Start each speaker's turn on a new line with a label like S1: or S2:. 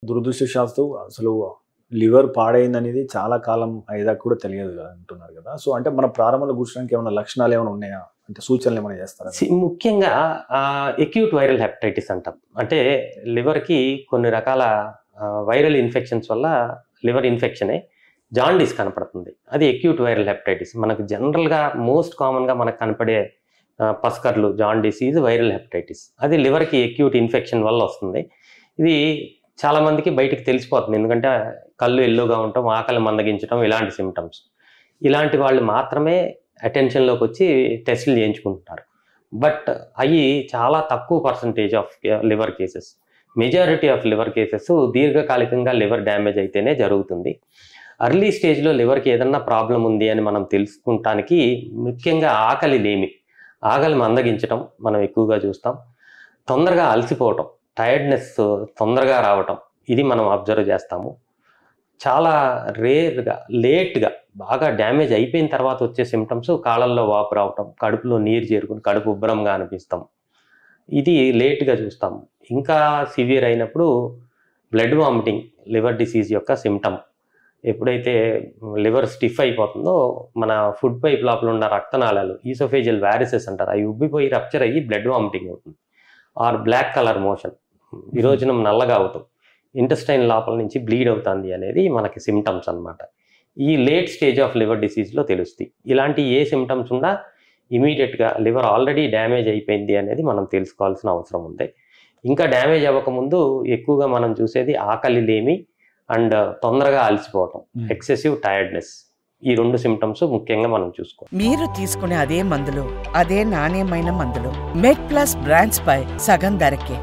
S1: దురదృష్టవశాత్తు అసలు లివర్ పాడైందనేది చాలా కాలం అయ్యేదాకా కూడా తెలియదు కదా అంటున్నారు కదా. సో, అంటే మన ప్రారంభంలో గుర్తించడానికి ఏమైనా లక్షణాలేమైనా ఉన్నాయా? అంటే సూచనలేమైనా చేస్తారా?
S2: ముఖ్యంగా అక్యూట్ వైరల్ హెపటైటిస్ అంటాం. అంటే లివర్‌కి కొన్ని రకాల వైరల్ ఇన్ఫెక్షన్స్ వల్ల లివర్ ఇన్ఫెక్షనే జాండీస్ కనపడుతుంది. అది అక్యూట్ వైరల్ హెపటైటిస్. మనకు జనరల్‌గా మోస్ట్ కామన్‌గా మనకు కనపడే పస్కర్లు, జాండీస్ ఈజ్ వైరల్ హెపటైటిస్. అది లివర్‌కి అక్యూట్ ఇన్ఫెక్షన్ వల్ల వస్తుంది. ఇది చాలామందికి బయటికి తెలిసిపోతుంది. ఎందుకంటే కళ్ళు యెల్లోగా ఉండటం, ఆకలి మందగించడం ఇలాంటి సింప్టమ్స్. ఇలాంటి వాళ్ళు మాత్రమే అటెన్షన్‌లోకి వచ్చి టెస్టులు చేయించుకుంటున్నారు. బట్ అయి చాలా తక్కువ percentage of liver cases. Majority of liver cases దీర్ఘకాలికంగా లివర్ డ్యామేజ్ అయితేనే జరుగుతుంది. అర్లీ స్టేజ్‌లో లివర్‌కి ఏదన్నా ప్రాబ్లమ్ ఉంది అని మనం తెలుసుకుంటానికి ముఖ్యంగా ఆకలి మందగించటం మనం ఎక్కువగా చూస్తాం. తొందరగా అలసిపోవటం, టైర్డ్‌నెస్ తొందరగా రావటం ఇది మనం అబ్జర్వ్ చేస్తాము. చాలా రేర్‌గా, లేట్‌గా బాగా డ్యామేజ్ అయిపోయిన తర్వాత వచ్చే సింప్టమ్స్ కాళ్ళల్లో వాపు రావటం, కడుపులో నీరు చేరుకుని కడుపు ఉబ్బరంగా అనిపిస్తాం. ఇది లేట్‌గా చూస్తాం. ఇంకా సివియర్ అయినప్పుడు బ్లడ్ వామిటింగ్ లివర్ డిసీజ్ యొక్క సింప్టమ్. ఎప్పుడైతే లివర్ స్టిఫ్ అయిపోతుందో మన ఫుడ్ పైప్ లోపల ఉన్న రక్తనాళాలు ఈసోఫేజియల్ వారిసెస్ అంటారు. అవి ఉబ్బిపోయి రప్చర్ అయ్యి బ్లడ్ వామిటింగ్ అవుతుంది. ఆర్ బ్లాక్ కలర్ మోషన్, విరోచనం నల్లగా అవుతాం, ఇంటెస్టైన్ లోపల నుంచి బ్లీడ్ అవుతుంది అనేది మనకి సింప్టమ్స్ అన్నమాట. ఈ లేట్ స్టేజ్ ఆఫ్ లివర్ డిసీజ్లో తెలుస్తాయి. ఇలాంటి ఏ సింప్టమ్స్ ఉన్నా ఇమీడియట్గా లివర్ ఆల్రెడీ డ్యామేజ్ అయిపోయింది అనేది మనం తెలుసుకోవాల్సిన అవసరం ఉంది. ఇంకా డ్యామేజ్ అవ్వకముందు ఎక్కువగా మనం చూసేది ఆకలి లేమి అండ్ తొందరగా అలసిపోవటం, ఎక్సెసివ్ టైర్డ్నెస్. ఈ 2 సింప్టమ్స్ ముఖ్యంగా మనం చూసుకోవాలి.
S3: మీరు తీసుకునే అదే మందులు, అదే నాణ్యమైన మందులు మెడ్ ప్లస్ బ్రాండ్స్ పై సగం ధరకే.